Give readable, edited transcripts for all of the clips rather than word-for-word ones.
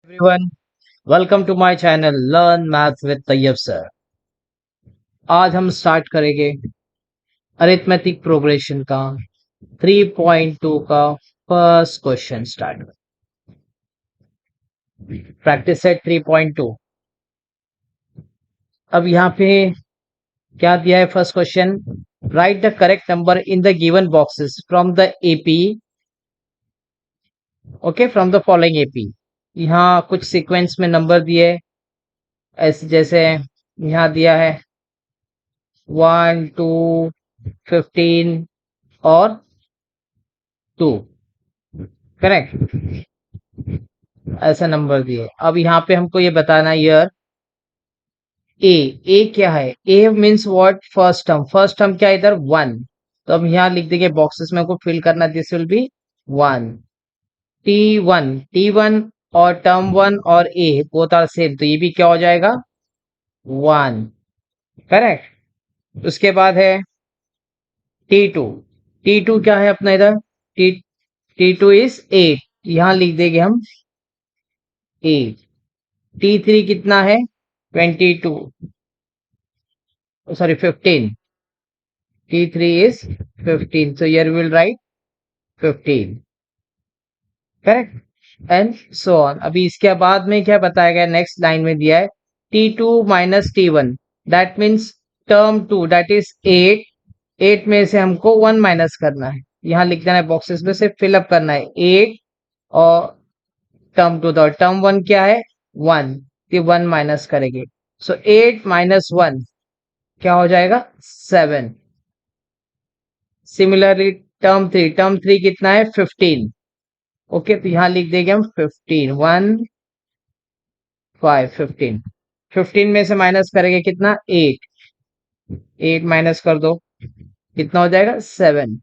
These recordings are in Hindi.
everyone, welcome to my channel Learn Math with Tayyab sir. आज हम स्टार्ट करेंगे अरिथमेटिक प्रोग्रेशन का 3.2 का first question start. Practice set 3.2। अब यहाँ पे क्या दिया है first question, right the correct number in the given boxes from the AP, okay, from the following AP. यहाँ कुछ सीक्वेंस में नंबर दिए ऐसे, जैसे यहाँ दिया है 1 2 15 और 2, करेक्ट, ऐसा नंबर दिए। अब यहाँ पे हमको ये बताना ईयर ए क्या है। ए मीन्स व्हाट, फर्स्ट टर्म क्या है इधर 1, तो हम यहाँ लिख देंगे बॉक्सेस में हमको फिल करना, this will be 1 T one और टर्म 1 और ए बोथ आर सेम, तो ये भी क्या हो जाएगा 1, करेक्ट। उसके बाद है टी टू क्या है अपना इधर, टी टू इज 8, यहाँ लिख देंगे हम 8। टी3 कितना है 22, sorry 15, टी3 is 15, so here we will write 15, correct, and so on. अभी इसके बाद में क्या बताया गया, नेक्स्ट लाइन में दिया है T2 minus T one, that means term 2 that is 8, 8 में से हमको 1 माइनस करना है, यहाँ लिख देना है बॉक्सेस में से फिलअप करना है 8 और टर्म 2 था, टर्म 1 क्या है 1, तो 1 माइनस करेंगे, सो 8 माइनस 1 क्या हो जाएगा 7। सिमिलरली टर्म 3 कितना है 15, ओके, तो यहाँ लिख देंगे हम 15, 1 5 15, 15 में से माइनस करेंगे कितना 8, 8 माइनस कर दो कितना हो जाएगा 7।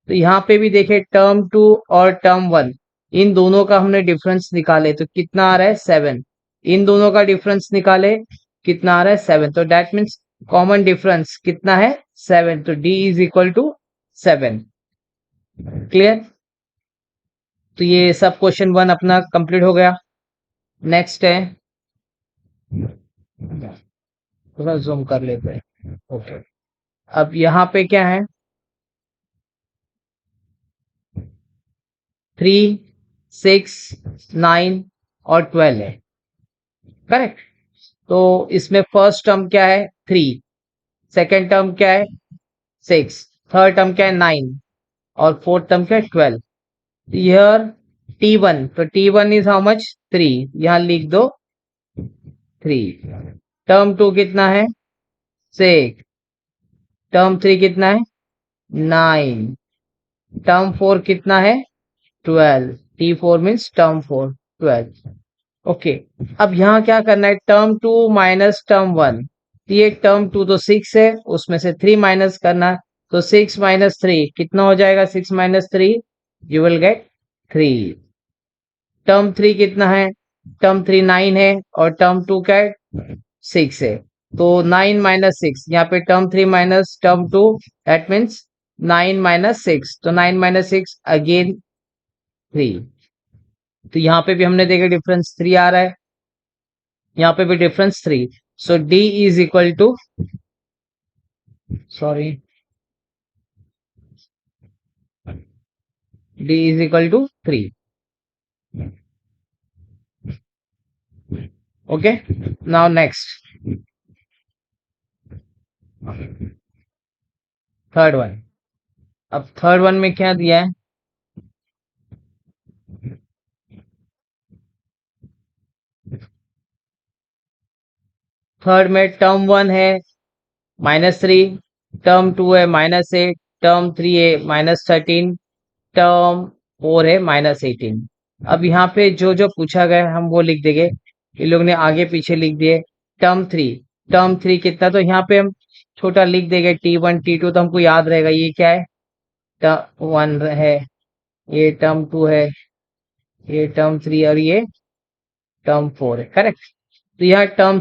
तो यहाँ पे भी देखे टर्म 2 और टर्म 1, इन दोनों का हमने डिफरेंस निकाले तो कितना आ रहा है 7, इन दोनों का डिफरेंस निकाले कितना आ रहा है 7, तो दैट मीन्स कॉमन डिफरेंस कितना है 7, तो D is equal to 7, clear. तो ये सब क्वेश्चन 1 अपना कंप्लीट हो गया। नेक्स्ट है, थोड़ा जूम कर लेते हैं, ओके। अब यहाँ पे क्या है 3 6 9 और 12 है, करेक्ट। तो इसमें फर्स्ट टर्म क्या है 3, सेकेंड टर्म क्या है 6, थर्ड टर्म क्या है 9 और फोर्थ टर्म क्या है 12। हियर टी1, तो टी1 इज हाउ मच 3, यहाँ लिख दो 3। टर्म 2 कितना है 6, टर्म 3 कितना है 9, टर्म 4 कितना है 12, T4 मीन्स टर्म 4 12, ओके। अब यहाँ क्या करना है टर्म 2 माइनस टर्म 1, ये टर्म 2 तो 6 है, उसमें से 3 माइनस करना, तो 6 माइनस 3 कितना हो जाएगा 6 minus 3 you will gate 3। Term 3 कितना है, टर्म 3 9 है और टर्म 2 क्या है 6 है, तो 9 माइनस 6, यहाँ पे term 3 minus term 2 that means 9 minus 6, तो 9 माइनस 6 अगेन 3, तो यहाँ पे भी हमने देखा डिफरेंस 3 आ रहा है, यहाँ पे भी difference 3, so D is equal to, sorry, D is equal to 3, okay. Now next third one. अब थर्ड वन में क्या दिया है, थर्ड में टर्म 1 है -3, टर्म 2 है -8, टर्म 3 है -13, टर्म 4 है -18। अब यहाँ पे जो जो पूछा गया हम वो लिख देंगे, इन लोग ने आगे पीछे लिख दिए। टर्म 3 कितना, तो यहाँ पे हम छोटा लिख देंगे T1 T2, तो हमको याद रहेगा ये क्या है टर्म 1 है, ये टर्म 2 है, ये टर्म 3 और ये टर्म 4 है, करेक्ट। तो यहाँ टर्म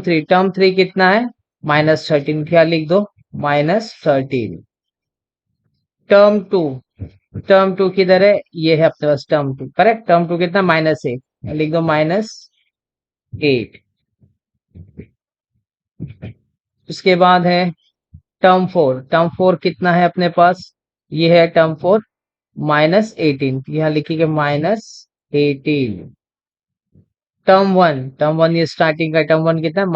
3 कितना है -13, क्या लिख दो -13। टर्म 2 किधर है, ये है अपने पास टर्म 2, करेक्ट। टर्म 2 कितना -1, लिख दो -1, 8। उसके बाद है टर्म 4 कितना है अपने पास, ये है टर्म 4 -18, यहाँ लिखिएगा -18। टर्म 1 ये स्टार्टिंग का टर्म 1 कितना है,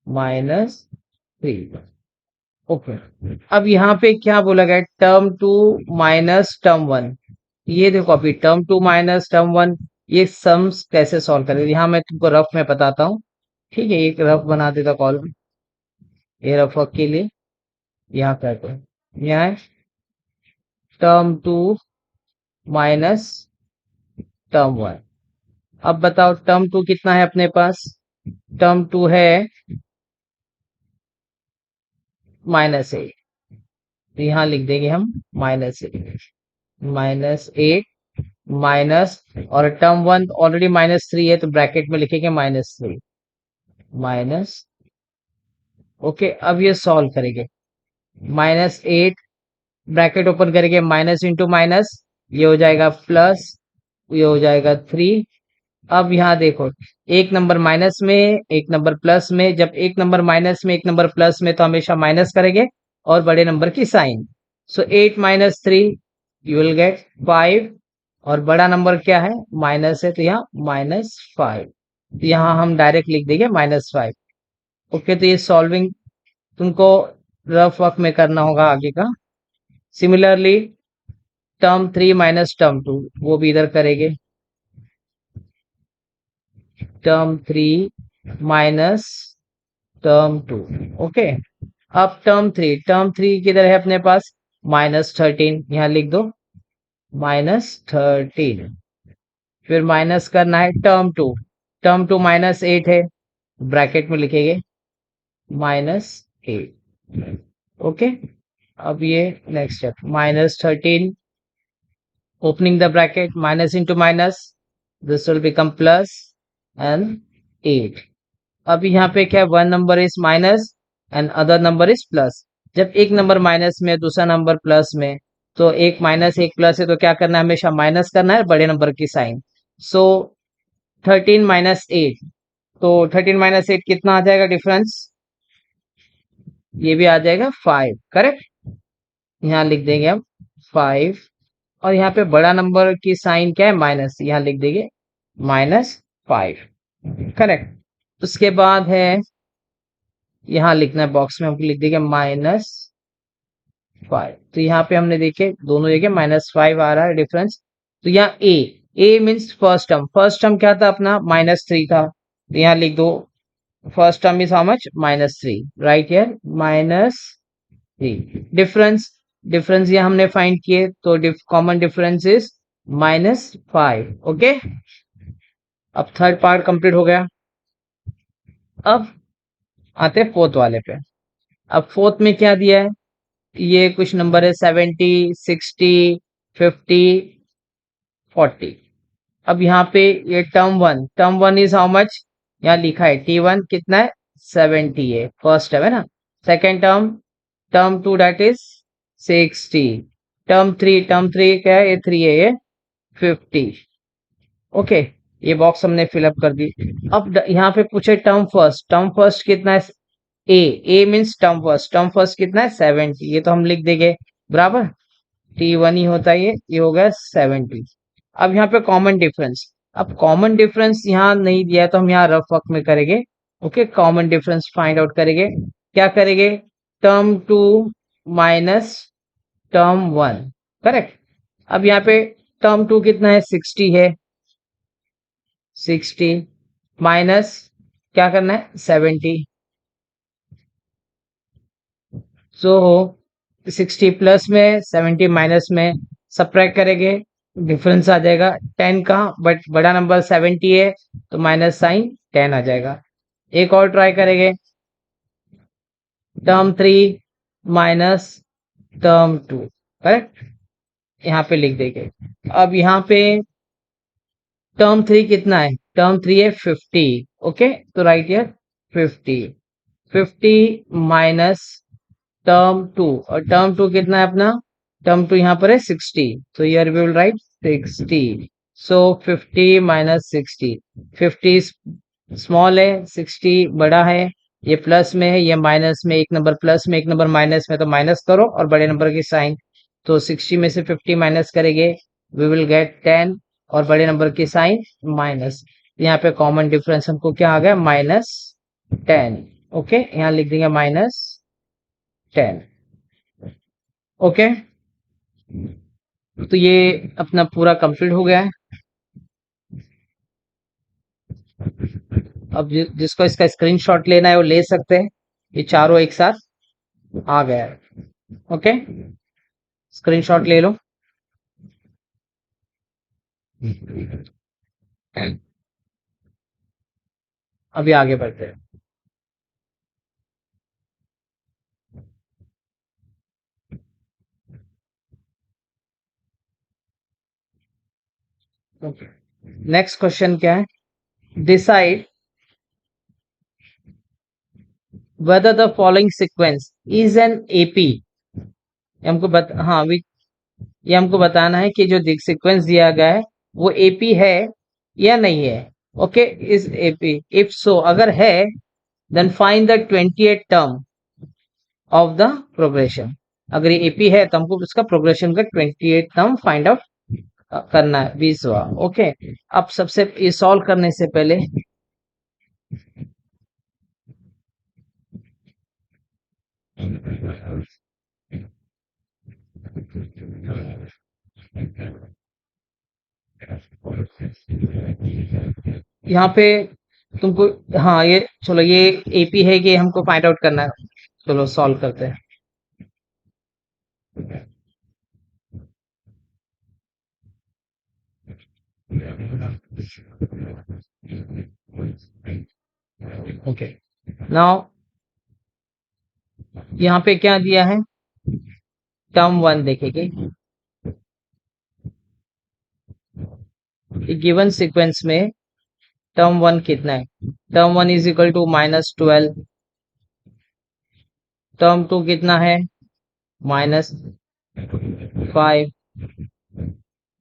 -3। ओके, अब यहाँ पे क्या बोला गया, टर्म 2 माइनस टर्म 1। ये देखो अभी टर्म 2 माइनस टर्म 1, ये सम्स कैसे सॉल्व करें, यहाँ मैं तुमको रफ में बताता हूँ। ठीक है, एक रफ बना देता कॉलम, ये रफ वर्क के लिए यहाँ करते हैं। यहाँ टर्म 2 माइनस टर्म 1। अब बताओ टर्म 2 कितना है अपने पास, टर्म 2 है -8, तो यहाँ लिख देंगे हम -8, माइनस, और टर्म 1 ऑलरेडी -3 है तो ब्रैकेट में लिखेंगे -3 माइनस। ओके, अब ये सॉल्व करेंगे, -8 ब्रैकेट ओपन करेंगे, माइनस इंटू माइनस, ये हो जाएगा प्लस, ये हो जाएगा 3। अब यहाँ देखो, एक नंबर माइनस में एक नंबर प्लस में, जब एक नंबर माइनस में एक नंबर प्लस में तो हमेशा माइनस करेंगे और बड़े नंबर की sign. So 8 - 3 you will get 5, और बड़ा नंबर क्या है, माइनस है, तो यहाँ -5, तो यहाँ हम डायरेक्ट लिख देंगे -5। ओके, तो ये सॉल्विंग तुमको रफ वर्क में करना होगा आगे का। सिमिलरली टर्म 3 माइनस टर्म 2 वो भी इधर करेंगे, टर्म 3 माइनस टर्म 2। ओके, अब टर्म 3 किधर है अपने पास, -13, यहाँ लिख दो -13। फिर माइनस करना है टर्म 2 -8 है, ब्रैकेट में लिखेंगे -8। ओके, अब ये next step, -13 opening the bracket, minus into minus, this will become plus and 8। अब यहाँ पे क्या, one number is minus and other number is plus. जब एक नंबर माइनस में दूसरा नंबर प्लस में, तो एक माइनस एक प्लस है तो क्या करना है, हमेशा माइनस करना है बड़े नंबर की साइन। सो 13 - 8, तो 13 - 8 कितना आ जाएगा डिफरेंस, ये भी आ जाएगा 5, करेक्ट। यहाँ लिख देंगे हम 5, और यहाँ पे बड़ा नंबर की साइन क्या है, माइनस, यहाँ लिख देंगे -5, करेक्ट। उसके बाद है, यहाँ लिखना है बॉक्स में, हमको लिख देंगे -5, तो यहाँ पे हमने देखे दोनों जगह -5 आ रहा है डिफरेंस। तो यहाँ ए मीन्स फर्स्ट टर्म क्या था अपना, -3 था, तो यहाँ लिख दो first term is how much, -3, right here -3। Difference ये हमने फाइंड किए, तो कॉमन डिफरेंस इज -5। ओके, अब थर्ड पार्ट कंप्लीट हो गया। अब आते हैं फोर्थ वाले पे। अब फोर्थ में क्या दिया है, ये कुछ नंबर है 70, 60, 50, 40। अब यहाँ पे ये टर्म 1 इज हाउ मच, यहाँ लिखा है T1 कितना है, 70 है, फर्स्ट टर्म है ना। Second term 2 that is 60। Term 3 क्या है, ये 3 है, ये 50। ओके, ये बॉक्स हमने फिलअप कर दी। अब यहाँ पे पूछे टर्म फर्स्ट कितना है, ए मीन्स टर्म फर्स्ट कितना है, 70, ये तो हम लिख देंगे बराबर, T1 ही होता है, ये हो गया 70। अब यहाँ पे कॉमन डिफरेंस, अब कॉमन डिफरेंस यहाँ नहीं दिया है तो हम यहाँ रफ वर्क में करेंगे। Okay, common difference find out करेंगे, क्या करेंगे, टर्म 2 माइनस टर्म 1, करेक्ट। अब यहाँ पे टर्म 2 कितना है, 60 है, 60 माइनस क्या करना है, 70। सो 60 प्लस में 70 माइनस में सब्ट्रैक्ट करेंगे, डिफरेंस आ जाएगा 10 का, बट बड़ा नंबर 70 है तो माइनस साइन 10 आ जाएगा। एक और ट्राई करेंगे, टर्म 3 माइनस टर्म 2, करेक्ट, यहाँ पे लिख देंगे। अब यहाँ पे टर्म 3 कितना है, टर्म 3 है 50। ओके, तो राइट हियर 50 माइनस टर्म 2, और टर्म 2 कितना है अपना, टर्म 2 यहाँ पर है 60, तो here we will write 60 so 50 minus 60, 50 small है, 60 बड़ा है, ये प्लस में है, ये माइनस में, एक नंबर प्लस में एक नंबर माइनस में, तो माइनस करो और बड़े नंबर की साइन। तो 60 में से 50 माइनस करेंगे, वी विल गेट 10, और बड़े नंबर की साइन माइनस। यहाँ पे कॉमन डिफरेंस हमको क्या आ गया, -10। ओके, यहाँ लिख देंगे -10। ओके, तो ये अपना पूरा कंप्लीट हो गया है। अब जिसको इसका स्क्रीनशॉट लेना है वो ले सकते हैं, ये चारों एक साथ आ गया है। ओके, स्क्रीनशॉट ले लो। अभी आगे बढ़ते हैं। ओके, नेक्स्ट क्वेश्चन क्या है, decide whether the following sequence is an AP। हाँ, ये हमको बताना है कि जो सीक्वेंस दिया गया है वो एपी है या नहीं है। Okay, is AP, if so अगर है, then find the 28 term of the progression. अगर ये एपी है तो हमको उसका प्रोग्रेशन का 28 टर्म फाइंड आउट करना है, 20वां। ओके, अब सबसे ये सॉल्व करने से पहले यहाँ पे तुमको, हाँ ये चलो, ये एपी है कि हमको फाइंड आउट करना है। चलो सॉल्व करते हैं। ओके, नाउ यहाँ पे क्या दिया है, टर्म 1 देखेंगे। गिवन सीक्वेंस में टर्म 1 कितना है, term 1 is equal to -12, term 2 कितना है, -5,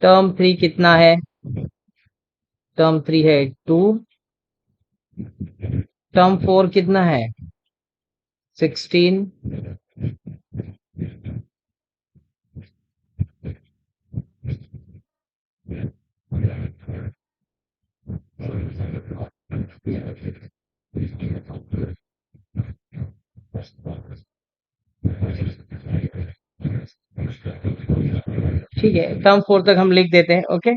टर्म 3 कितना है, टर्म 3 है 2, टर्म 4 कितना है, 16, ठीक है, टर्म 4 तक हम लिख देते हैं। ओके,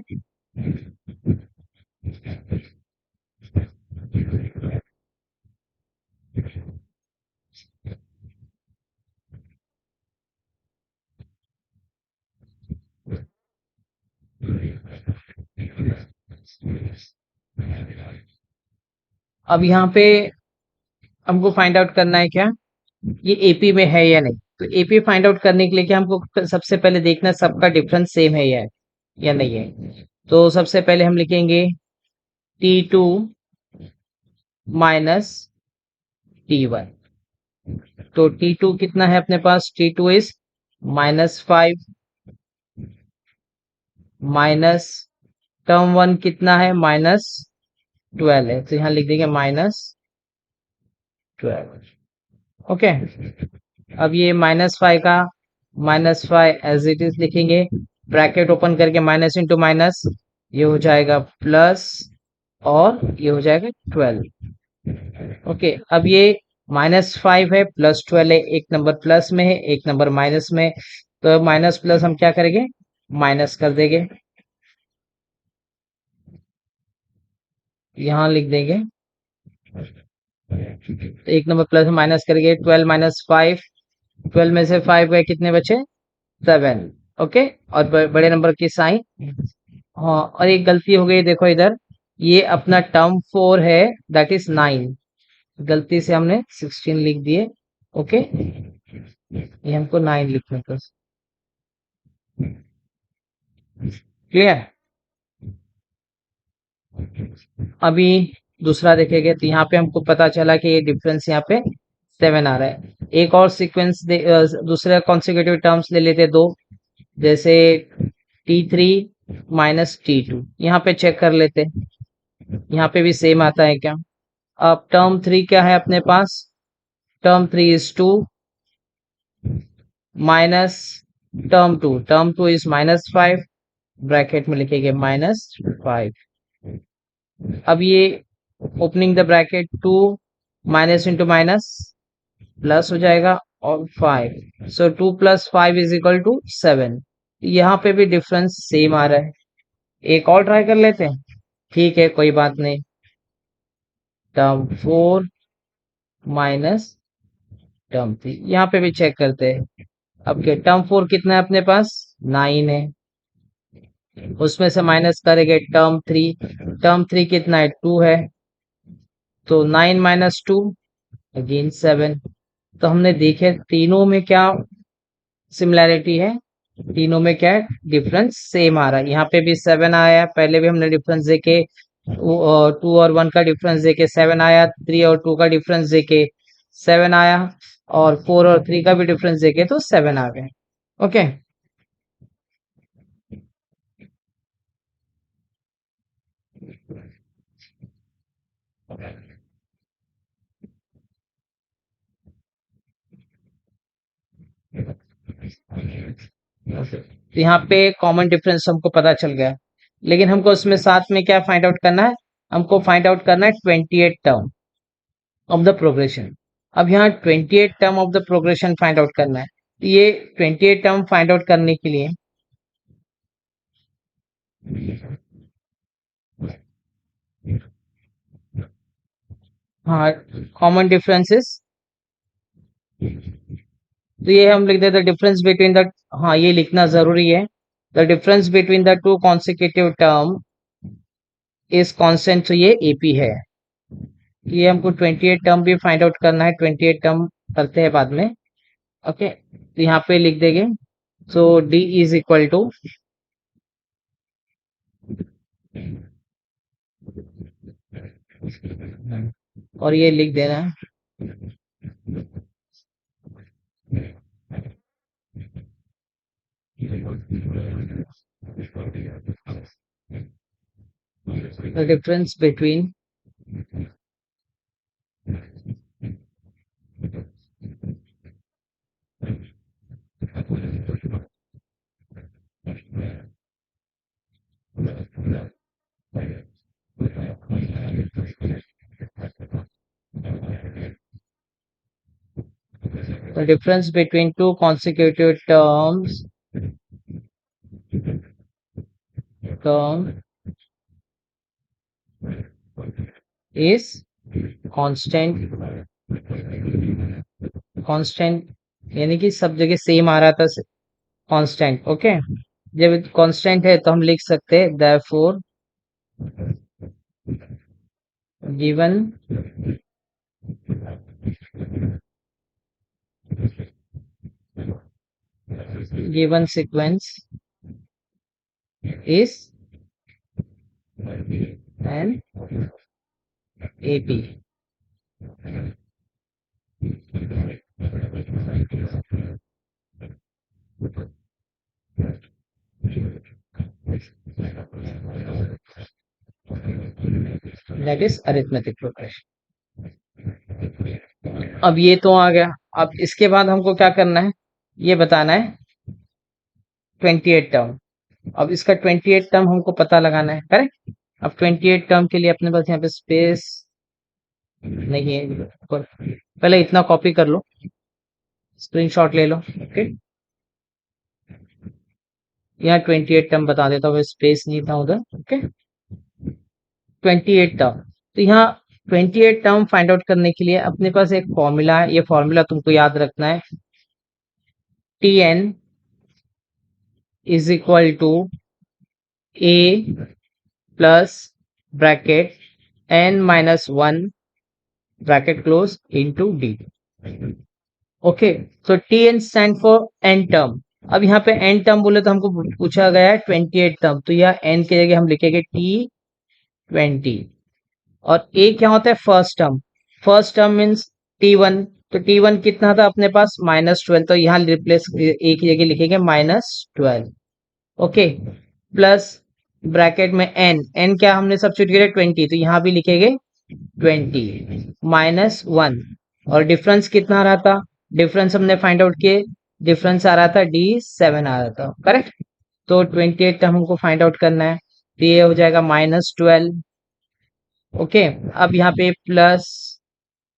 अब यहाँ पे हमको फाइंड आउट करना है क्या, ये एपी में है या नहीं। तो एपी फाइंड आउट करने के लिए क्या हमको सबसे पहले देखना है सबका डिफरेंस सेम है या नहीं है। तो सबसे पहले हम लिखेंगे T2 माइनस T1। तो T2 कितना है अपने पास, T2 इज -5, माइनस टर्म 1 कितना है, -12 है, तो यहाँ लिख देंगे -12। ओके, अब ये -5 का -5 एज इट इज लिखेंगे, ब्रैकेट ओपन करके माइनस इंटू माइनस, ये हो जाएगा प्लस, और ये हो जाएगा 12। ओके, अब ये -5 है, +12 है, एक नंबर प्लस में है, एक नंबर माइनस में, तो माइनस प्लस हम क्या करेंगे, माइनस कर देंगे, यहाँ लिख देंगे, तो एक नंबर प्लस माइनस करेंगे, 12 माइनस 5, 12 में से 5 गए, कितने बचे, 7। ओके, और बड़े नंबर की साइन। हाँ, और एक गलती हो गई, देखो इधर, ये अपना टर्म 4 है, दैट इज 9, गलती से हमने 16 लिख दिए। ओके, ये हमको 9 लिखना था। क्लियर, अभी दूसरा देखेंगे, तो यहाँ पे हमको पता चला कि ये डिफरेंस यहाँ पे 7 आ रहा है। एक और सीक्वेंस दूसरे कॉन्सेक्यूटिव टर्म्स ले लेते दो, जैसे T3 माइनस T2। यहाँ पे चेक कर लेते हैं, यहाँ पे भी सेम आता है क्या। अब टर्म 3 क्या है अपने पास, term 3 is 2 minus term two is -5, bracket में लिखेंगे -5। अब ये opening the bracket 2 minus into minus plus हो जाएगा और 5, सो 2 + 5 इज इक्वल टू 7। यहाँ पे भी डिफरेंस सेम आ रहा है। एक और ट्राई कर लेते हैं, ठीक है कोई बात नहीं। टर्म 4 माइनस टर्म 3, यहाँ पे भी चेक करते हैं। अब क्या, टर्म 4 कितना है अपने पास, 9 है, उसमें से माइनस करेंगे टर्म 3 कितना है, 2 है, तो 9 - 2 अगेन 7। तो हमने देखे तीनों में क्या सिमिलैरिटी है, तीनों में क्या है डिफरेंस सेम आ रहा है। यहाँ पे भी 7 आया, पहले भी हमने डिफरेंस देखे, 2 और 1 का डिफरेंस देके 7 आया, 3 और 2 का डिफरेंस देके 7 आया, और 4 और 3 का भी डिफरेंस देके तो 7 आ गए। ओके, तो यहाँ पे कॉमन डिफरेंस हमको पता चल गया, लेकिन हमको उसमें साथ में क्या फाइंड आउट करना है, हमको फाइंड आउट करना है 28 टर्म ऑफ द प्रोग्रेशन। अब यहाँ 28 term of the progression find out करना है, तो ये 28 टर्म फाइंड आउट करने के लिए हाँ कॉमन डिफरेंसेस, तो ये हम लिख देते डिफरेंस बिटवीन द, हाँ ये लिखना जरूरी है, the difference between the two consecutive term is constant, तो ये एपी है। ये हमको 28 टर्म भी फाइंड आउट करना है, 28 टर्म करते हैं बाद में। ओके, तो यहाँ पे लिख देंगे, सो डी इज इक्वल टू, और ये लिख देना the difference between the difference between two consecutive term is constant, constant यानी कि सब जगह सेम आ रहा था, कांस्टेंट। ओके, जब कांस्टेंट है तो हम लिख सकते हैं therefore given given sequence is an AP. That is arithmetic progression. अब ये तो आ गया, अब इसके बाद हमको क्या करना है, ये बताना है 28 टर्म। अब इसका 28 टर्म हमको पता लगाना है, करेक्ट। अब 28 टर्म के लिए अपने पास यहाँ पे स्पेस नहीं है, पहले इतना कॉपी कर लो, स्क्रीनशॉट ले लो। ओके, यहाँ 28 टर्म बता देता हूँ, स्पेस नहीं था उधर। ओके, 28 टर्म, तो यहाँ 28 टर्म फाइंड आउट करने के लिए अपने पास एक फॉर्मूला है, ये फॉर्मूला तुमको याद रखना है, T N is equal to A plus bracket n - 1 bracket close into D. Okay, तो T N stand for N term. अब यहाँ पे एन टर्म बोले तो हमको पूछा गया है 28 टर्म, तो यह एन की जगह हम लिखेंगे T20। और ए क्या होता है, first term, first term means T1, तो T1 कितना था अपने पास, -12, तो यहाँ रिप्लेस ए की जगह लिखेंगे -12। ओके, प्लस ब्रैकेट में एन क्या हमने सब्स्टिट्यूट किया 20, तो यहाँ भी लिखेंगे 20 माइनस 1, और डिफरेंस कितना आ रहा था, डिफरेंस हमने फाइंड आउट किए, डिफरेंस आ रहा था D7 आ रहा था, करेक्ट। तो 28 हमको फाइंड आउट करना है, तो ये हो जाएगा -12। ओके, अब यहाँ पे प्लस,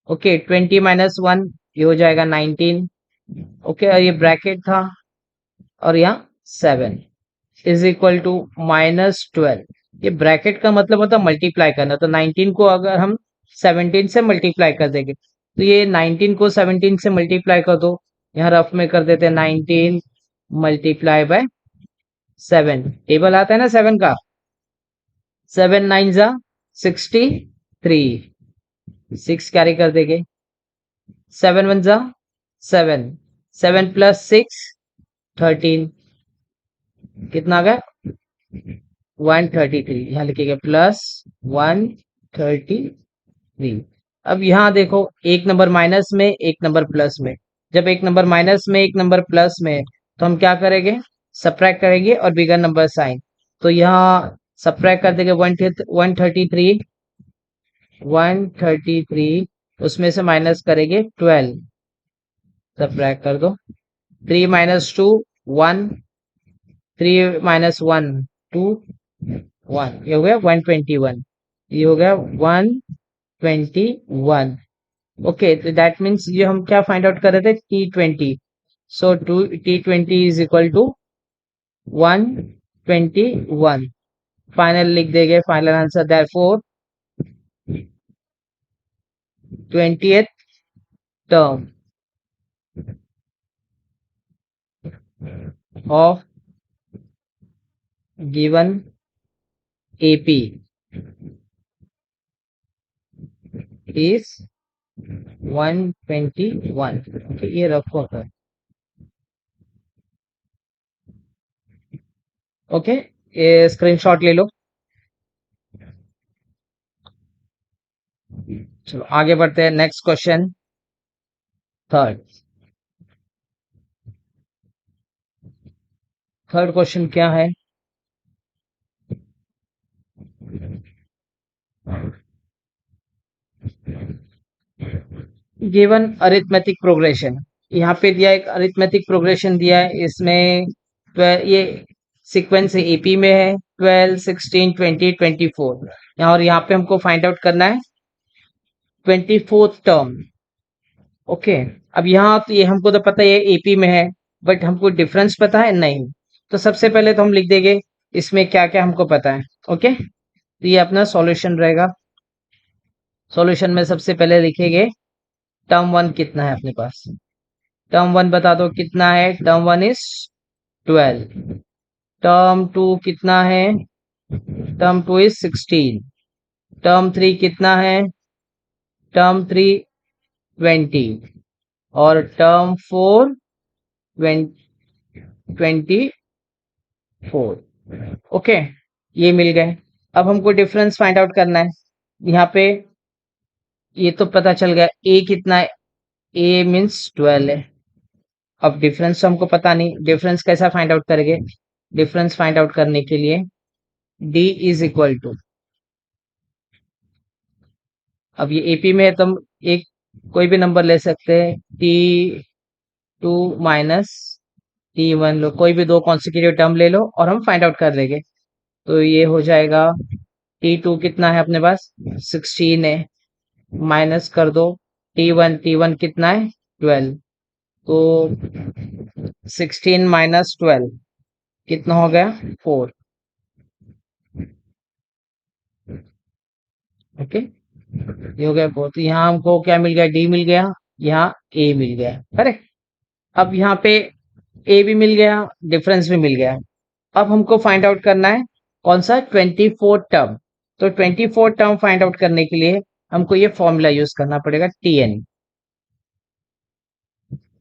ओके 20 माइनस 1, ये हो जाएगा 19। ओके, और ये ब्रैकेट था, और यहाँ 7 इज इक्वल टू -12। ये ब्रैकेट का मतलब होता है मल्टीप्लाई करना, तो 19 को अगर हम 17 से मल्टीप्लाई कर देंगे, तो ये 19 को 17 से मल्टीप्लाई कर दो, यहाँ रफ में कर देते हैं 19 मल्टीप्लाई बाय 7, टेबल आता है ना 7 का, 7 9 जा 63, 6 कैरी कर देंगे, 7 1 जा 7, 7 प्लस 6 13, कितना आ गया 133, यहाँ लिखेंगे प्लस 133। अब यहाँ देखो, एक नंबर माइनस में एक नंबर प्लस में, जब एक नंबर माइनस में एक नंबर प्लस में, तो हम क्या करेंगे, सब्ट्रैक्ट करेंगे और बिगर नंबर साइन, तो यहाँ सब्ट्रैक्ट कर देंगे 133, 133, उसमें से माइनस करेंगे 12, सब्ट्रैक्ट कर दो, 3 माइनस 2 1, 3 माइनस 1 2 1, ये हो गया 121, ये हो गया 121। ओके, तो दैट मीन्स ये हम क्या फाइंड आउट कर रहे थे, T20, so T20 is equal to 121, final लिख देंगे, final answer therefore 20th term of given AP is 121। Okay, ये रफ होता है। ओके, ये स्क्रीनशॉट ले लो। चलो आगे बढ़ते हैं, next question, third. Third question क्या है, गिवन अरिथमेटिक प्रोग्रेशन, यहाँ पे दिया एक अरिथमेटिक प्रोग्रेशन दिया है, इसमें ये सीक्वेंस AP में है 12 16 20 24, और यहाँ पे हमको फाइंड आउट करना है 24th टर्म। ओके, अब यहाँ तो ये हमको तो पता है ये AP में है, बट हमको डिफरेंस पता है नहीं, तो सबसे पहले तो हम लिख देंगे इसमें क्या क्या हमको पता है। ओके, तो ये अपना सॉल्यूशन रहेगा, सॉल्यूशन में सबसे पहले लिखेंगे टर्म 1 कितना है अपने पास, टर्म 1 बता दो कितना है, टर्म 1 इज 12, टर्म 2 कितना है, टर्म 2 इज 16, टर्म 3 कितना है, टर्म 3 20, और टर्म 4 24। ओके, ये मिल गए। अब हमको डिफरेंस फाइंड आउट करना है, यहाँ पे ये तो पता चल गया A कितना है, A मीन्स 12 है। अब डिफरेंस तो हमको पता नहीं, डिफरेंस कैसा फाइंड आउट करेंगे, डिफरेंस फाइंड आउट करने के लिए D इज इक्वल टू, अब ये AP में है तो हम एक कोई भी नंबर ले सकते हैं, T2 माइनस T1 लो, कोई भी दो कॉन्सिक्यूटिव टर्म ले लो और हम फाइंड आउट कर लेंगे, तो ये हो जाएगा T2 कितना है अपने पास 16 है, माइनस कर दो T1 कितना है 12, तो 16 माइनस 12 कितना हो गया 4। ओके, ये हो गया 4, तो यहाँ हमको क्या मिल गया, D मिल गया, यहाँ A मिल गया, करेक्ट। अब यहाँ पे A भी मिल गया, डिफरेंस भी मिल गया, अब हमको फाइंड आउट करना है कौन सा 24 टर्म, तो 24 टर्म फाइंड आउट करने के लिए हमको ये फॉर्मूला यूज करना पड़ेगा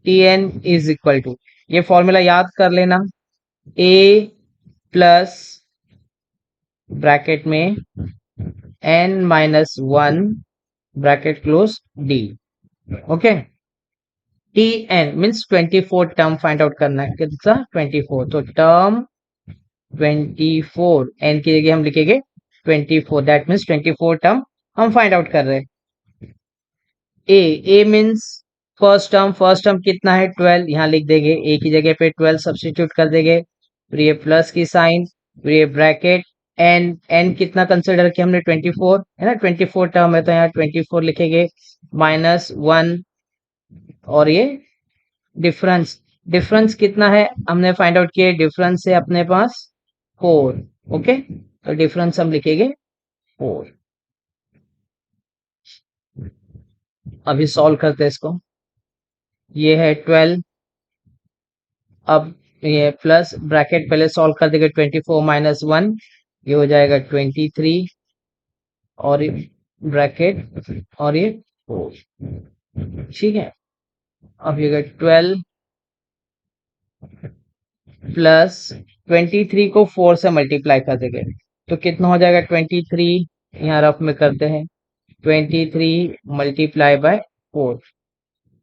Tn इज इक्वल टू, ये फॉर्मूला याद कर लेना, A प्लस ब्रैकेट में n minus 1 bracket close D। Okay, Tn means 24 term find out करना है, कितना 24, तो टर्म 24, n की जगह हम लिखेंगे 24, दैट मीन्स 24 टर्म हम फाइंड आउट कर रहे हैं। ए मीन्स फर्स्ट टर्म कितना है 12, यहाँ लिख देंगे ए की जगह पे 12 सब्स्टिट्यूट कर देंगे, फिर ये प्लस की साइन, फिर ये ब्रैकेट, एन कितना कंसिडर किया हमने 24 है ना, 24 टर्म है तो यहाँ 24 लिखेंगे, -1, और ये डिफरेंस, डिफरेंस कितना है हमने फाइंड आउट किया, डिफरेंस है अपने पास 4। ओके, तो डिफरेंस हम लिखेंगे 4। अभी सॉल्व करते हैं इसको, ये है 12, अब ये प्लस ब्रैकेट पहले सॉल्व कर देंगे, 24 माइनस 1, ये हो जाएगा 23, और ब्रैकेट और ये 4, ठीक है। अब ये 12 प्लस 23 को 4 से मल्टीप्लाई कर देंगे तो कितना हो जाएगा 23, यहाँ रफ में करते हैं, 23 मल्टीप्लाई बाय 4,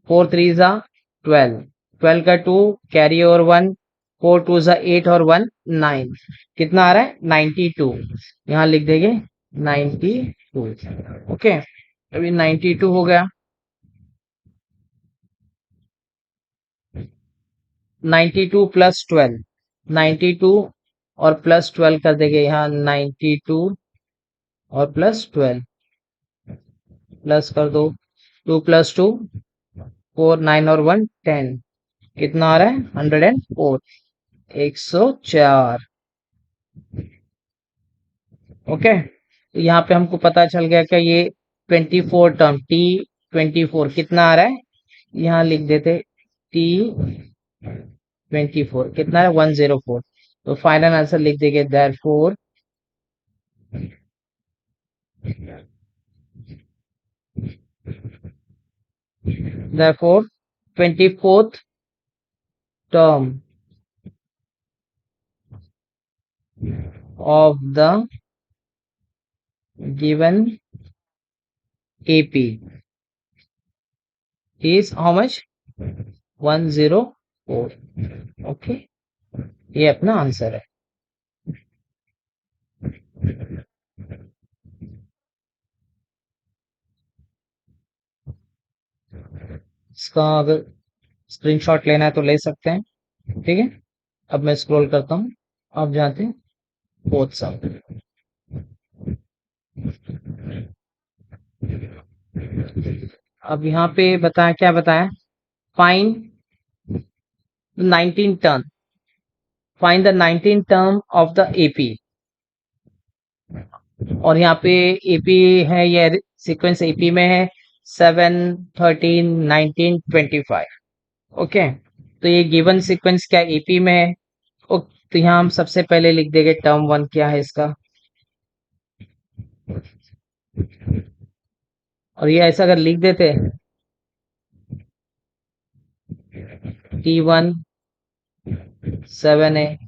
4 3 जा 12, 12 का 2 कैरी ओवर 1, 4 2 जा 8 और 1 9, कितना आ रहा है 92, यहाँ लिख देंगे 92। ओके, अभी 92 हो गया, 92 प्लस 12, 92 और प्लस 12 कर देंगे, यहाँ 92 और प्लस 12, प्लस कर दो, 2 प्लस 2 4, 9 और 1 10, कितना आ रहा है 104, 104। ओके, तो यहाँ पे हमको पता चल गया कि ये 24 टर्म टी 24 कितना आ रहा है, यहाँ लिख देते टी 24 कितना है 104, तो फाइनल आंसर लिख देंगे therefore 24th term of the given AP is how much 104। Okay, ये अपना आंसर है। इसका अगर स्क्रीनशॉट लेना है तो ले सकते हैं, ठीक है। अब मैं स्क्रॉल करता हूँ, आप जानते हैं फोर्थ सम, अब यहाँ पे बताया क्या बताया, find 19 term, find the 19 term of the AP, और यहाँ पे एपी है, ये सीक्वेंस एपी में है 7 13 19 25। ओके, तो ये गिवन सीक्वेंस क्या एपी में है, तो यहाँ हम सबसे पहले लिख देंगे टर्म 1 क्या है इसका, और ये ऐसा अगर लिख देते T1 7 है,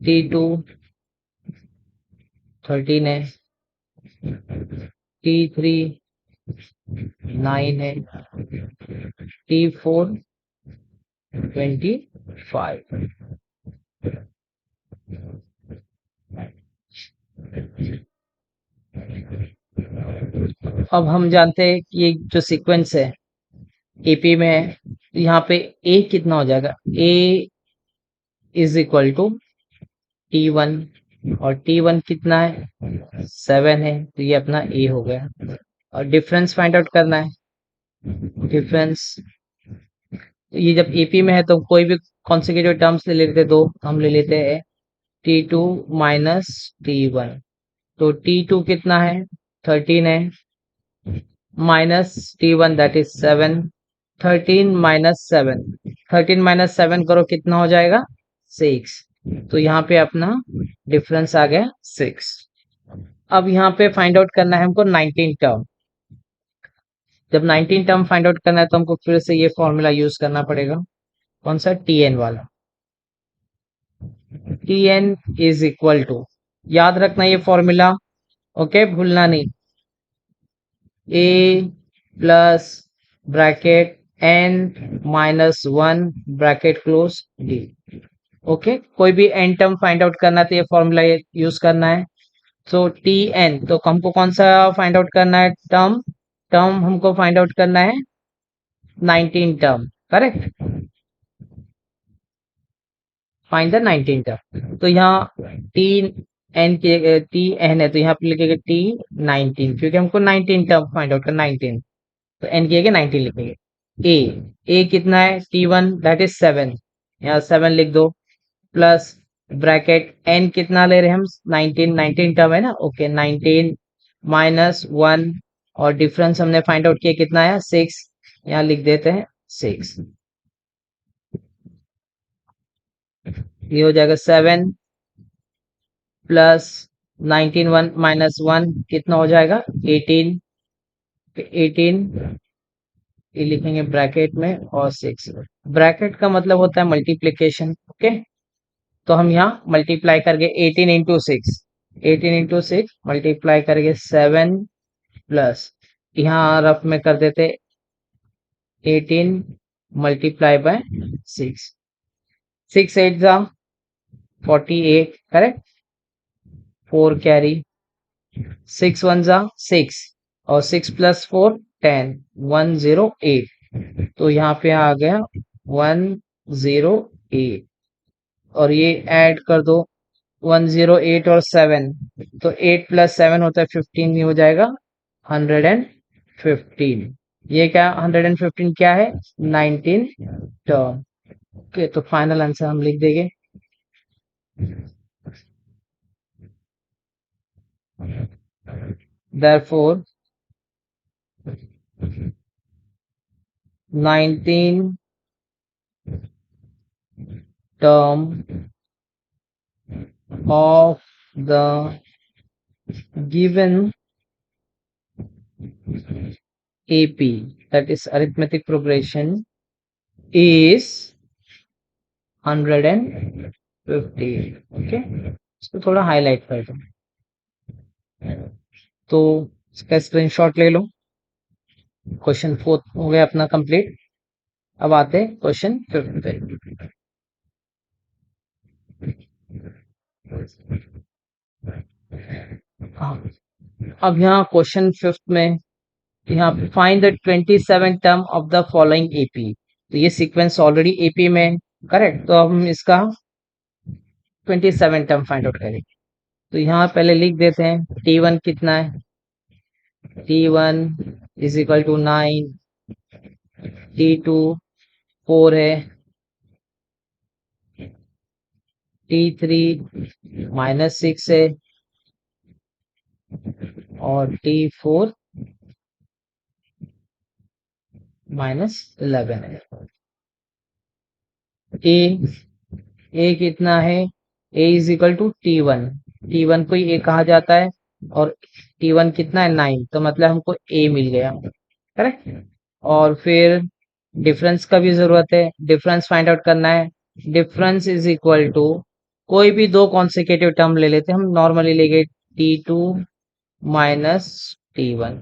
T2 13 है, T3 9 है, T4 25। अब हम जानते हैं कि ये जो सीक्वेंस है एपी में है, यहाँ पे ए कितना हो जाएगा, ए इज इक्वल टू T1, और T1 कितना है 7 है, तो ये अपना ए हो गया, और डिफरेंस फाइंड आउट करना है, डिफरेंस ये जब एपी में है तो कोई भी कॉन्सिक्यूटिव टर्म्स ले लेते, दो हम ले लेते हैं T2 माइनस T1, तो T2 कितना है 13 है, minus T1 that is 7, 13 minus 7, 13 minus 7 करो कितना हो जाएगा 6, तो यहाँ पे अपना डिफरेंस आ गया 6। अब यहाँ पे फाइंड आउट करना है हमको 19 टर्म, जब 19 टर्म फाइंड आउट करना है तो हमको फिर से ये फॉर्मूला यूज करना पड़ेगा, कौन सा TN वाला, TN इज इक्वल टू, याद रखना ये फॉर्मूला, ओके भूलना नहीं, A plus bracket N minus 1 bracket close D, okay, कोई भी एन टर्म फाइंड आउट करना है तो ये फॉर्मूला यूज करना है। सो टी एन, तो हमको कौन सा फाइंड आउट करना है? टर्म। टर्म हमको फाइंड आउट करना है 19 term, correct. Find the 19 term. तो यहाँ टी एन के टी एन है तो यहाँ पे लिखेंगे टी 19, क्योंकि हमको 19 टर्म फाइंड आउट करना 19, तो एन की जगह 19 लिखेंगे। ए, ए कितना है? टी वन दैट इज 7, यहाँ 7 लिख दो, प्लस ब्रैकेट एन कितना ले रहे हैं हम? 19, 19 टर्म है ना, ओके 19 माइनस 1, और डिफरेंस हमने फाइंड आउट किया कितना है? 6, यहाँ लिख देते हैं 6। ये हो जाएगा 7 प्लस 19 1 माइनस 1 कितना हो जाएगा? 18। 18 ये लिखेंगे ब्रैकेट में, और 6, ब्रैकेट का मतलब होता है मल्टीप्लीकेशन, ओके। तो हम यहाँ मल्टीप्लाई करके 18 इंटू 6, 18 इंटू 6 मल्टीप्लाई करके 7, प्लस यहाँ रफ में कर देते 18 मल्टीप्लाई बाय 6, 6 8 जा 48, करेक्ट। 4 कैरी, 6 1 जा 6, और 6 प्लस 4 10, 108, तो यहाँ पे आ गया 108, और ये ऐड कर दो 108 और 7, तो 8 प्लस 7 होता है 15, ही हो जाएगा 115। ये क्या 115 क्या है? 19 टर्म। ओके, तो फाइनल आंसर हम लिख देंगे therefore 19 term of the given AP, that is arithmetic progression, is 150। Okay, इसको थोड़ा हाईलाइट कर दो, तो इसका स्क्रीनशॉट ले लो। क्वेश्चन फोर्थ हो गया अपना कंप्लीट। अब आते हैं क्वेश्चन फिफ्थ पे। हाँ, अब यहाँ क्वेश्चन फिफ्थ में यहाँ find the 27 term of the following AP, तो ये सीक्वेंस ऑलरेडी एपी में, करेक्ट। तो अब हम इसका 27 टर्म फाइंड आउट करेंगे। तो यहाँ पहले लिख देते हैं T1 कितना है? T1 is equal to 9, T2 4 है, T3 -6 है, और T4 -11 है। ए कितना है? ए is equal to T1, T1 को ए कहा जाता है, और T1 कितना है? 9, तो मतलब हमको ए मिल गया, करेक्ट। और फिर डिफरेंस का भी जरूरत है, डिफरेंस फाइंड आउट करना है। डिफरेंस इज इक्वल टू कोई भी दो कॉन्सेक्यूटिव टर्म ले लेते हैं, हम नॉर्मली लेंगे T2 माइनस T1।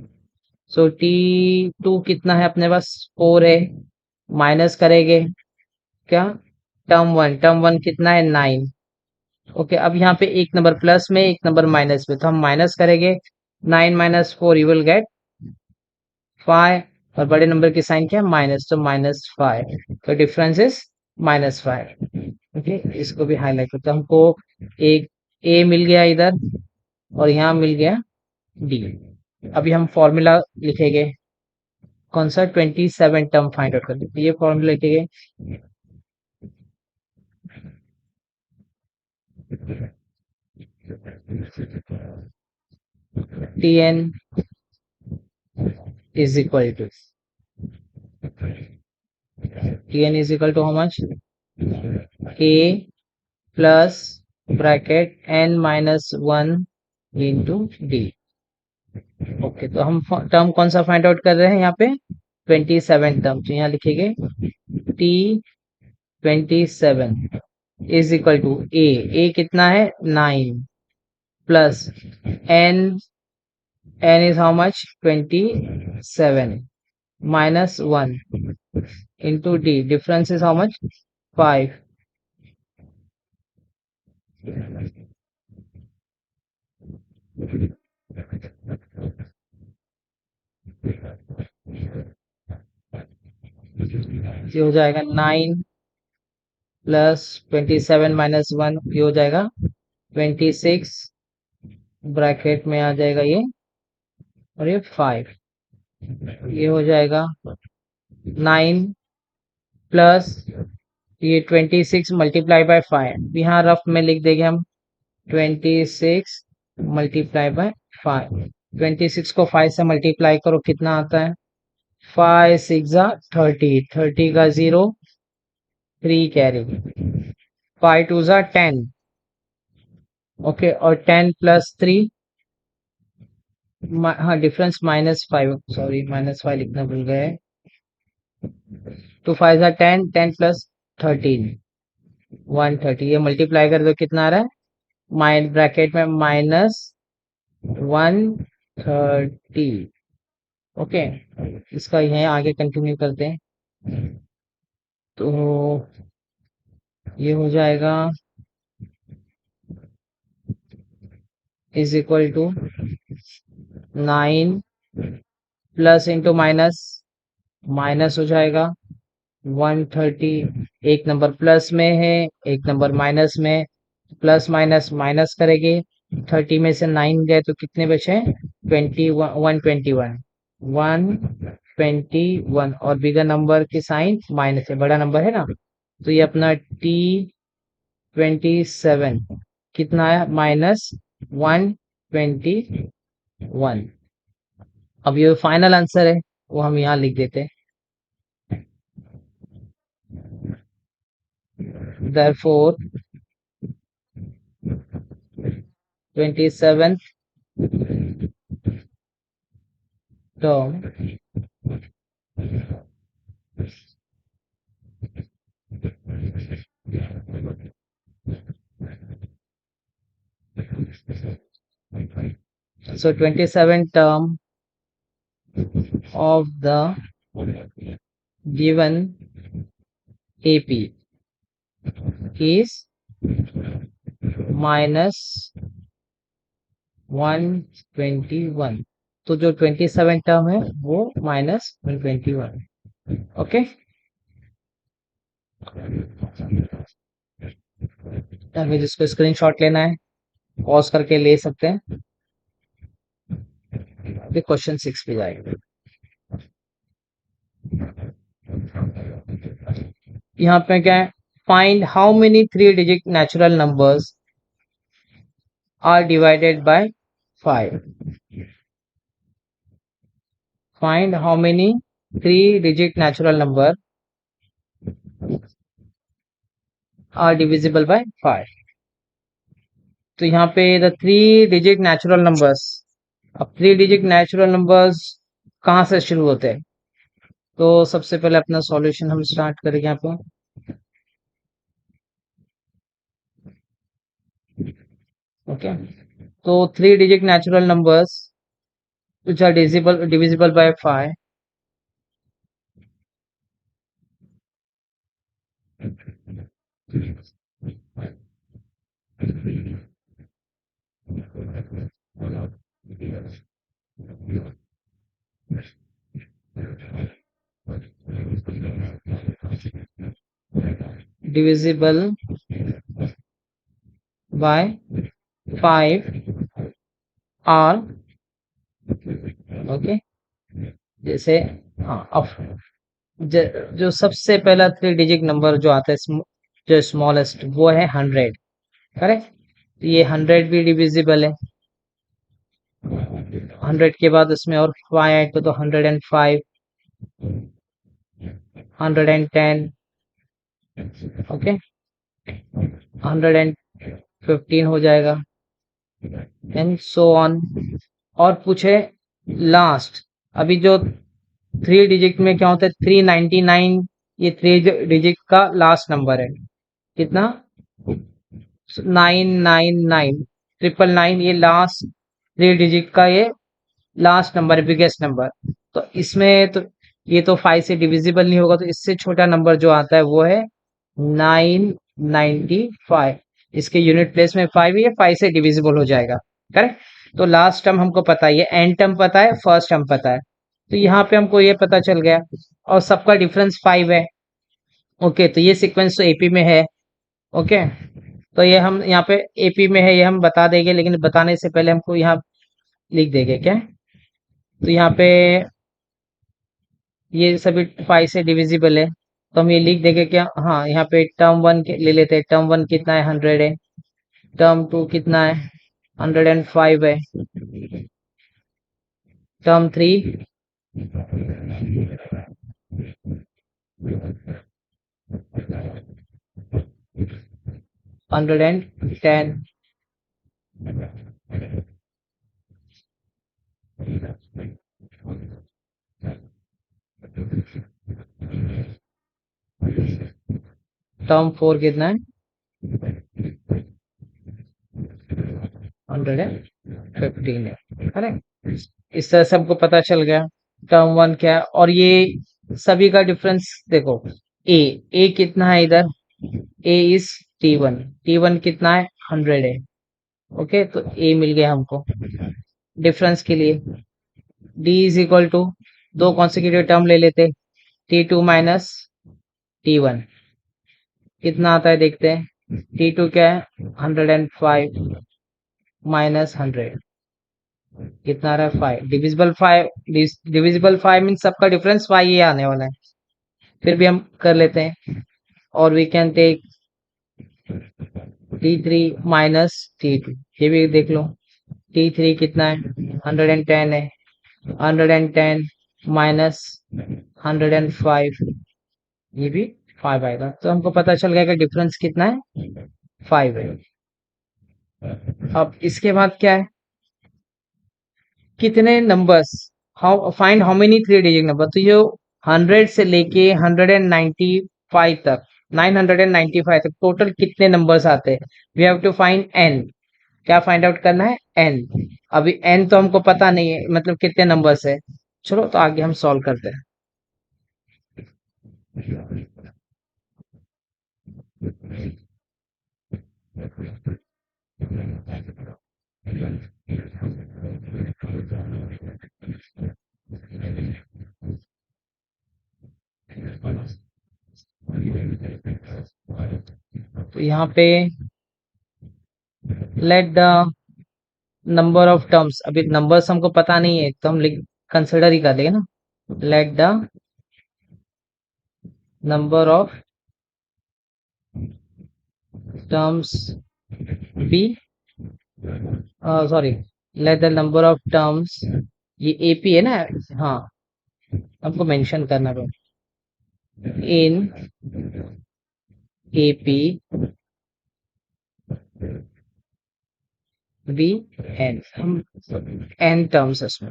सो T2 कितना है अपने पास? 4 है, माइनस करेंगे क्या? टर्म वन कितना है? 9। ओके, अब यहाँ पे एक नंबर प्लस में एक नंबर माइनस में, तो हम माइनस करेंगे 9 माइनस 4 यू विल गेट 5, और बड़े नंबर की साइन क्या है? माइनस, तो -5, तो डिफरेंस इज -5। ओके, इसको भी हाईलाइट करते हैं। हमको एक ए मिल गया इधर, और यहाँ मिल गया डी। अभी हम फॉर्मूला लिखेंगे, कौन सा? 27 टर्म फाइंड आउट करते हैं, ये फॉर्मूला लिखेंगे Tn is equal to Tn is equal to how much? A plus bracket n minus 1 into D. Okay, तो हम टर्म कौन सा फाइंड आउट कर रहे हैं यहाँ पे? 27 टर्म, तो यहाँ लिखेंगे T27 इज इक्वल टू ए कितना है? 9, plus n, n is how much? 27 minus 1 into D, difference is how much? 5, ये हो जाएगा 9 प्लस 27 माइनस 1, ये हो जाएगा 26, ब्रैकेट में आ जाएगा ये, और ये 5, ये हो जाएगा 9 प्लस ये 26 मल्टीप्लाई बाय 5, यहाँ रफ में लिख देंगे हम 26 मल्टीप्लाई बाय 5। 26 को 5 से मल्टीप्लाई करो, कितना आता है? 5 6 30, 30 का 0, 3 कैरी, 5 2 10, ओके, और 10 प्लस 3, हाँ डिफरेंस -5, सॉरी -5 लिखना भूल गए। 2 5 10, 10 प्लस 13, 130, ये मल्टीप्लाई कर दो, कितना आ रहा है? ब्रैकेट में -130, ओके। इसका यह आगे कंटिन्यू करते हैं, तो ये हो जाएगा is equal to 9 plus into minus, minus हो जाएगा 130, एक नंबर प्लस में है, एक नंबर माइनस में, प्लस माइनस माइनस करेंगे, 30 में से 9 गए तो कितने बचे? 121, और बिगर नंबर की साइन माइनस है, बड़ा नंबर है ना, तो ये अपना T27 कितना आया? -121। अब ये फाइनल आंसर है, वो हम यहाँ लिख देते हैं। Therefore 27th term so 27th term of the given AP is -121, तो जो 27 टर्म है वो -121, ओके। हमें जिसको स्क्रीनशॉट लेना है पॉज करके ले सकते हैं, अभी क्वेश्चन 6 पे जाएंगे। यहाँ पे क्या है? Find how many 3 digit natural numbers are divided by 5। Find how many 3 digit natural number are divisible by 5। तो यहाँ पे द 3 डिजिट नेचुरल नंबर्स, अब 3 डिजिट नेचुरल नंबर्स कहाँ से शुरू होते हैं? तो सबसे पहले अपना सॉल्यूशन हम स्टार्ट करेंगे यहाँ पे, ओके। तो 3 digit natural numbers which are divisible by 5, divisible by 5 are, okay, जैसे हाँ, अब जो सबसे पहला 3 डिजिट नंबर जो आता है जो स्मॉलेस्ट, वो है 100, करेक्ट। तो ये 100 भी डिविजिबल है, 100 के बाद उसमें और 5 ऐड तो 105, 110, ओके, 115 हो जाएगा, एंड सो ऑन। और पूछे लास्ट, अभी जो 3 डिजिट में क्या होता है? 399, ये 3 डिजिट का लास्ट नंबर है, कितना? 999, 999, ये लास्ट 3 डिजिट का ये लास्ट नंबर है, बिगेस्ट नंबर। तो इसमें तो ये तो 5 से डिविजिबल नहीं होगा, तो इससे छोटा नंबर जो आता है वो है 995, इसके यूनिट प्लेस में 5 है, 5 से डिविजिबल हो जाएगा। करेक्ट। तो लास्ट टर्म हमको पता है, एन टर्म पता है, फर्स्ट टर्म पता है, तो यहाँ पे हमको ये पता चल गया, और सबका डिफरेंस 5 है। ओके, तो ये सीक्वेंस तो एपी में है। ओके, तो ये हम यहाँ पे एपी में है, ये हम बता देंगे, लेकिन बताने से पहले हमको यहाँ लिख देंगे क्या। तो यहाँ पे ये सभी 5 से डिविजिबल है, तो हम ये लिख देंगे क्या। हाँ, यहाँ पे टर्म वन ले लेते हैं। टर्म वन कितना है, 100 है। टर्म टू कितना है, 105 है। Term three 110। टर्म फोर कितना है, 115 है। करेक्ट। इस तरह सबको पता चल गया टर्म वन क्या है, और ये सभी का डिफरेंस देखो। ए ए कितना है इधर, ए इज T1। T1 कितना है, 100 है। ओके, तो ए मिल गया हमको डिफरेंस के लिए। डी इज इक्वल टू, दो कॉन्सेक्यूटिव टर्म ले लेते, T2 माइनस T1 कितना आता है देखते हैं। T2 क्या है, 105 माइनस 100 कितना आ रहा है, 5। डिविजिबल 5, डिविजिबल 5 मीन सबका डिफरेंस 5 ये आने वाला है। फिर भी हम कर लेते हैं, और we can take T3 minus T2, ये भी देख लो। T3 कितना है, 110 है। 110 माइनस 105, ये भी 5 आएगा। तो हमको पता चल गया कि डिफरेंस कितना है, 5 है। अब इसके बाद क्या है, कितने numbers, how find how many 3 digit number. तो ये 100 से लेके 195 तक, 995 तक टोटल कितने नंबर्स आते हैं। We have to find N. क्या फाइंड आउट करना है, एन। अभी एन तो हमको पता नहीं है, मतलब कितने नंबर्स है। चलो, तो आगे हम सॉल्व करते हैं। तो यहाँ पे late the number of terms, अभी नंबर्स हमको पता नहीं है, तो हम लिख कंसिडर ही कर देंगे ना। Let the number of terms be, sorry, let the number of terms, ये एपी है ना। हाँ, हमको मेंशन करना पड़ेगा इन एपी बी एन, हम एन टर्म्स इसमें।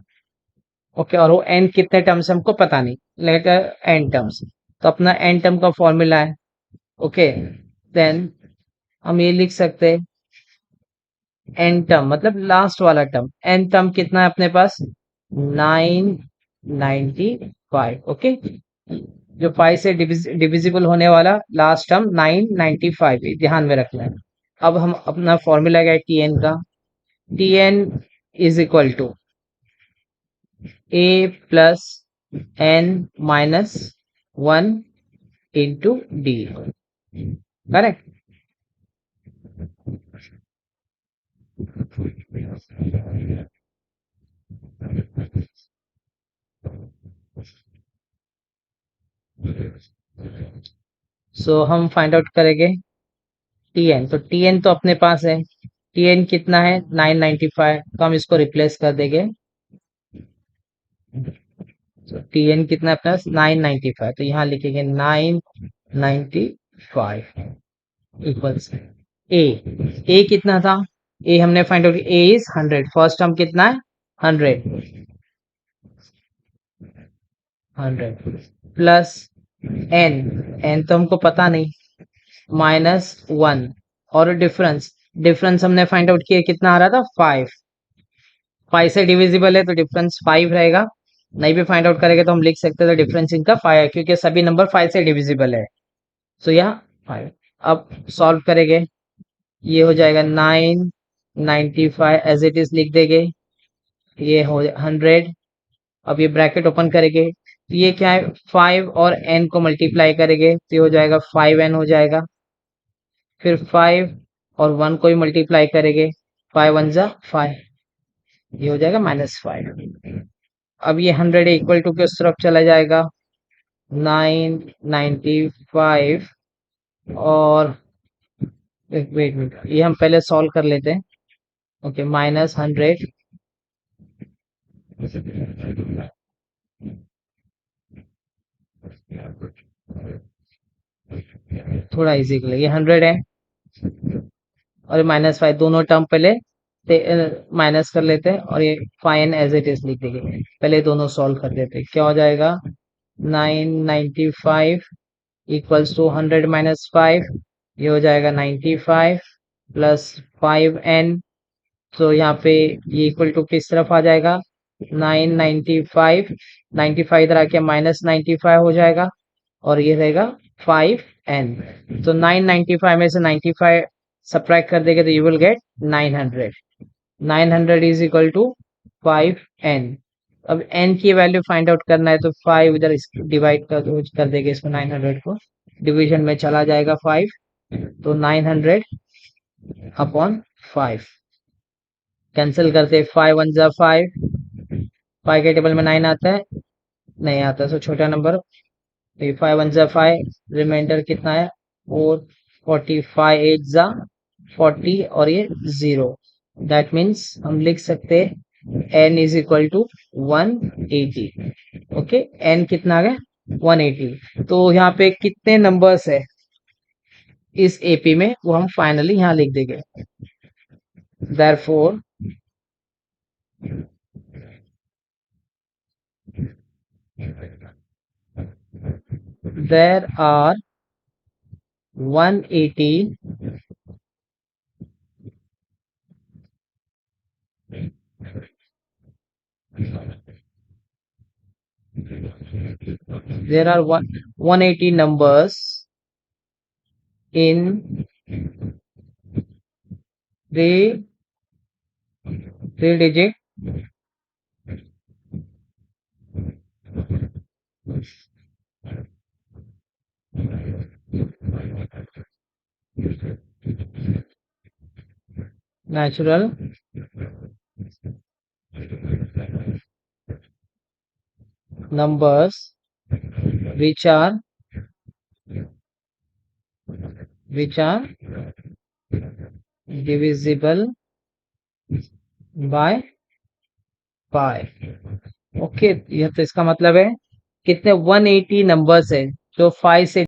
ओके, और वो एन कितने टर्म्स हमको पता नहीं, लेट एन टर्म्स। तो अपना एन टर्म का फॉर्मूला है। ओके, देन हम ये लिख सकते हैं, एन टर्म मतलब लास्ट वाला टर्म। एन टर्म कितना है अपने पास, 995। ओके, जो 5 से डिविजिबल होने वाला लास्ट टर्म 995 ध्यान में रखना है। अब हम अपना फॉर्मूला क्या है टी एन का। T N is equal to A plus N minus 1 into D. Correct. So हम फाइंड आउट करेंगे टी एन। तो टी एन तो अपने पास है, टी एन कितना है, 995, तो हम इसको रिप्लेस कर देंगे। तो टी एन कितना है अपना 995, तो यहाँ लिखेंगे 995 इक्वल्स ए। ए कितना था, ए हमने find out, A is 100। First term कितना है, 100 प्लस एन, एन तो हमको पता नहीं, माइनस 1, और डिफरेंस, डिफरेंस हमने फाइंड आउट किया कितना आ रहा था, 5। 5 से डिविजिबल है तो डिफरेंस 5 रहेगा। नहीं भी फाइंड आउट करेंगे तो हम लिख सकते हैं डिफरेंस इनका 5 है, क्योंकि सभी नंबर 5 से डिविजिबल है। सो यहाँ 5। अब सॉल्व करेंगे, ये हो जाएगा 995 एज इट इज लिख देंगे। ये हो 100। अब ये ब्रैकेट ओपन करेंगे तो ये क्या है, 5 और n को मल्टीप्लाई करेंगे तो ये हो जाएगा 5n हो जाएगा। फिर 5 और 1 को भी मल्टीप्लाई करेंगे, 5 1 जा 5, ये हो जाएगा -5। अब ये 100 इक्वल टू किस तरफ चला जाएगा, 995 और वेट वेट ये हम पहले सॉल्व कर लेते हैं। ओके, -100 थोड़ा इजी कर ले, ये 100 है और -5 दोनों टर्म पहले माइनस कर लेते हैं और ये फाइन एज इट इज लिख देंगे। पहले दोनों सॉल्व कर देते हैं, क्या हो जाएगा 995 इक्वल्स टू 100 -5, ये हो जाएगा 95 प्लस 5n। तो यहाँ पे ये इक्वल टू किस तरफ आ जाएगा, 995, 95 इधर आके -95 हो जाएगा और ये रहेगा 5n। तो 995 में से 95 सब्ट्रैक्ट कर देंगे तो you will get 900। 900 is equal to 5n। अब n की वैल्यू फाइंड आउट करना है तो 5 इधर डिवाइड कर देंगे इसको, 900 को डिवीजन में चला जाएगा 5, तो 900 अपॉन 5 कैंसिल करते, 5 1 जा 5, 5 के टेबल में 9 आता है, नहीं आता, तो छोटा नंबर, तो ये 5 1 जा 5, रिमाइंडर कितना है 4, 45 8 जा 40 और ये 0। दैट मीन्स हम लिख सकते हैं n is equal to 180। Okay, n कितना आ गया 180। तो यहाँ पे कितने नंबर्स है इस एपी में वो हम फाइनली यहाँ लिख देंगे। Therefore there are 180 there are 180 numbers in three digit natural numbers which are divisible by pi। Okay, यह तो इसका मतलब है कितने 180 नंबर्स है जो 5 से